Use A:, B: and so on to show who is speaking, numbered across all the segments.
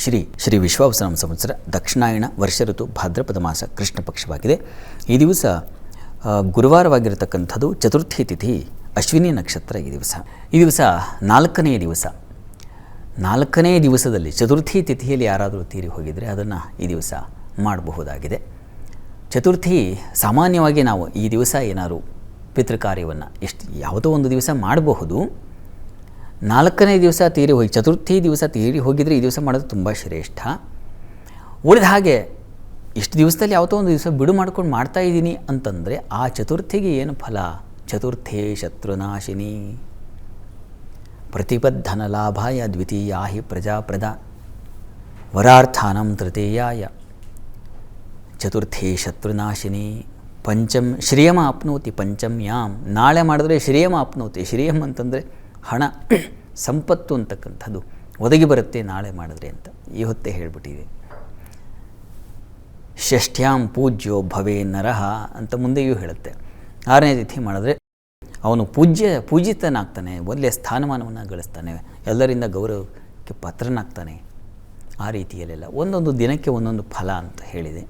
A: ಶ್ರೀ ವಿಶ್ವಾವಸನಾಮ ಸಂವತ್ಸರ ದಕ್ಷಿಣಾಯಣ ವರ್ಷ ಋತು ಭಾದ್ರಪದ ಮಾಸ ಕೃಷ್ಣ ಪಕ್ಷವಾಗಿದೆ. ಈ ದಿವಸ ಗುರುವಾರವಾಗಿರತಕ್ಕಂಥದ್ದು, ಚತುರ್ಥಿ ತಿಥಿ, ಅಶ್ವಿನಿ ನಕ್ಷತ್ರ. ಈ ದಿವಸ ನಾಲ್ಕನೇ ದಿವಸದಲ್ಲಿ ಚತುರ್ಥಿ ತಿಥಿಯಲ್ಲಿ ಯಾರಾದರೂ ತೀರಿ ಹೋಗಿದರೆ ಅದನ್ನು ಈ ದಿವಸ ಮಾಡಬಹುದಾಗಿದೆ. ಚತುರ್ಥಿ ಸಾಮಾನ್ಯವಾಗಿ ನಾವು ಈ ದಿವಸ ಏನಾದರೂ ಪಿತೃಕಾರ್ಯವನ್ನು ಯಾವುದೋ ಒಂದು ದಿವಸ ಮಾಡಬಹುದು. ನಾಲ್ಕನೇ ದಿವಸ ತೀರಿ ಹೋಗಿ ಚತುರ್ಥಿ ದಿವಸ ತೀರಿ ಹೋಗಿದರೆ ಈ ದಿವಸ ಮಾಡೋದು ತುಂಬ ಶ್ರೇಷ್ಠ. ಉಳಿದ ಹಾಗೆ ಇಷ್ಟು ದಿವಸದಲ್ಲಿ ಯಾವುದೋ ಒಂದು ದಿವಸ ಬಿಡು ಮಾಡ್ಕೊಂಡು ಮಾಡ್ತಾಯಿದ್ದೀನಿ ಅಂತಂದರೆ ಆ ಚತುರ್ಥಿಗೆ ಏನು ಫಲ? ಚತುರ್ಥೇ ಶತ್ರುನಾಶಿನಿ ಪ್ರತಿಬದ್ಧನ ಲಾಭಾಯ ದ್ವಿತೀಯಾ ಹಿ ಪ್ರಜಾಪ್ರದ ವರಾರ್ಥಾನಂ ತೃತೀಯಾಯ ಚತುರ್ಥೇ ಶತ್ರುನಾಶಿನಿ ಪಂಚಮ್ ಶ್ರೇಯಮ ಆಪ್ನೋತಿ ಪಂಚಮ್ಯಾಂ. ನಾಳೆ ಮಾಡಿದ್ರೆ ಶ್ರೇಯಮ ಆಪ್ನೋತಿ. ಶ್ರೇಯಮ್ ಅಂತಂದರೆ ಹಣ, ಸಂಪತ್ತು ಅಂತಕ್ಕಂಥದ್ದು ಒದಗಿ ಬರುತ್ತೆ ನಾಳೆ ಮಾಡಿದ್ರೆ ಅಂತ ಈ ಹೊತ್ತೇ ಹೇಳಿಬಿಟ್ಟಿದೆ. ಷಷ್ಠ್ಯಾಂ ಪೂಜ್ಯೋ ಭವೇ ನರಃ ಅಂತ ಮುಂದೆಯೂ ಹೇಳುತ್ತೆ. 6ನೇ ತಿಥಿ ಮಾಡಿದ್ರೆ ಅವನು ಪೂಜಿತನಾಗ್ತಾನೆ, ಒಳ್ಳೆಯ ಸ್ಥಾನಮಾನವನ್ನು ಗಳಿಸ್ತಾನೆ, ಎಲ್ಲರಿಂದ ಗೌರವಕ್ಕೆ ಪಾತ್ರನಾಗ್ತಾನೆ. ಆ ರೀತಿಯಲ್ಲೆಲ್ಲ ಒಂದೊಂದು ದಿನಕ್ಕೆ ಒಂದೊಂದು ಫಲ ಅಂತ ಹೇಳಿದೆ.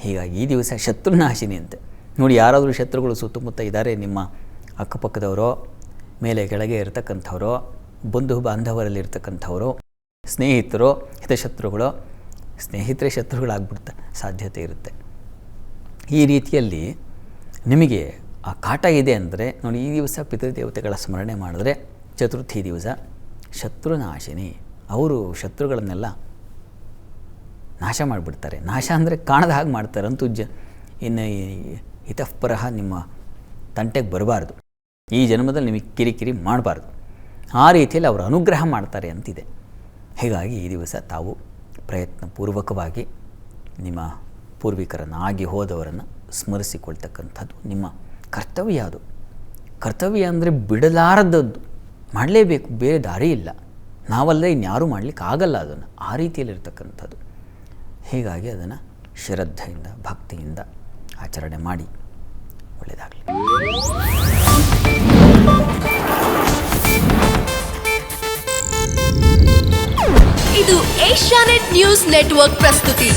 A: ಹೀಗಾಗಿ ಈ ದಿವಸ ಶತ್ರುನಾಶಿನಿ ಅಂತೆ. ನೋಡಿ, ಯಾರಾದರೂ ಶತ್ರುಗಳು ಸುತ್ತಮುತ್ತ ಇದ್ದಾರೆ, ನಿಮ್ಮ ಅಕ್ಕಪಕ್ಕದವರೋ, ಮೇಲೆ ಕೆಳಗೆ ಇರತಕ್ಕಂಥವರೋ, ಬಂಧು ಬಾಂಧವರಲ್ಲಿರ್ತಕ್ಕಂಥವರು, ಸ್ನೇಹಿತರೋ, ಹಿತಶತ್ರುಗಳೋ, ಸ್ನೇಹಿತರೇ ಶತ್ರುಗಳಾಗ್ಬಿಡ್ತಾ ಸಾಧ್ಯತೆ ಇರುತ್ತೆ. ಈ ರೀತಿಯಲ್ಲಿ ನಿಮಗೆ ಆ ಕಾಟ ಇದೆ ಅಂದರೆ ನೋಡಿ, ಈ ದಿವಸ ಪಿತೃದೇವತೆಗಳ ಸ್ಮರಣೆ ಮಾಡಿದ್ರೆ ಚತುರ್ಥಿ ದಿವಸ ಶತ್ರುನಾಶಿನಿ, ಅವರು ಶತ್ರುಗಳನ್ನೆಲ್ಲ ನಾಶ ಮಾಡಿಬಿಡ್ತಾರೆ. ನಾಶ ಅಂದರೆ ಕಾಣದ ಹಾಗೆ ಮಾಡ್ತಾರೆ. ಅಂತೂ ಇನ್ನು ಹಿತಃಪರಃ ನಿಮ್ಮ ತಂಟೆಗೆ ಬರಬಾರ್ದು, ಈ ಜನ್ಮದಲ್ಲಿ ನಿಮಗೆ ಕಿರಿಕಿರಿ ಮಾಡಬಾರ್ದು. ಆ ರೀತಿಯಲ್ಲಿ ಅವರು ಅನುಗ್ರಹ ಮಾಡ್ತಾರೆ ಅಂತಿದೆ. ಹೀಗಾಗಿ ಈ ದಿವಸ ತಾವು ಪ್ರಯತ್ನಪೂರ್ವಕವಾಗಿ ನಿಮ್ಮ ಪೂರ್ವಿಕರನ್ನಾಗಿ ಹೋದವರನ್ನು ಸ್ಮರಿಸಿಕೊಳ್ತಕ್ಕಂಥದ್ದು ನಿಮ್ಮ ಕರ್ತವ್ಯ. ಅದು ಕರ್ತವ್ಯ ಅಂದರೆ ಬಿಡಲಾರದದ್ದು, ಮಾಡಲೇಬೇಕು, ಬೇರೆ ದಾರಿ ಇಲ್ಲ. ನಾವಲ್ಲದೆ ಇನ್ಯಾರೂ ಮಾಡಲಿಕ್ಕೆ ಆಗಲ್ಲ ಅದನ್ನು. ಆ ರೀತಿಯಲ್ಲಿರ್ತಕ್ಕಂಥದ್ದು. ಹೀಗಾಗಿ ಅದನ್ನು ಶ್ರದ್ಧೆಯಿಂದ ಭಕ್ತಿಯಿಂದ ಆಚರಣೆ ಮಾಡಿ. ಒಳ್ಳೆಯದಾಗಲಿ.
B: ಇದು ಏಷ್ಯಾನೆಟ್ ನ್ಯೂಸ್ ನೆಟ್ವರ್ಕ್ ಪ್ರಸ್ತುತಿ.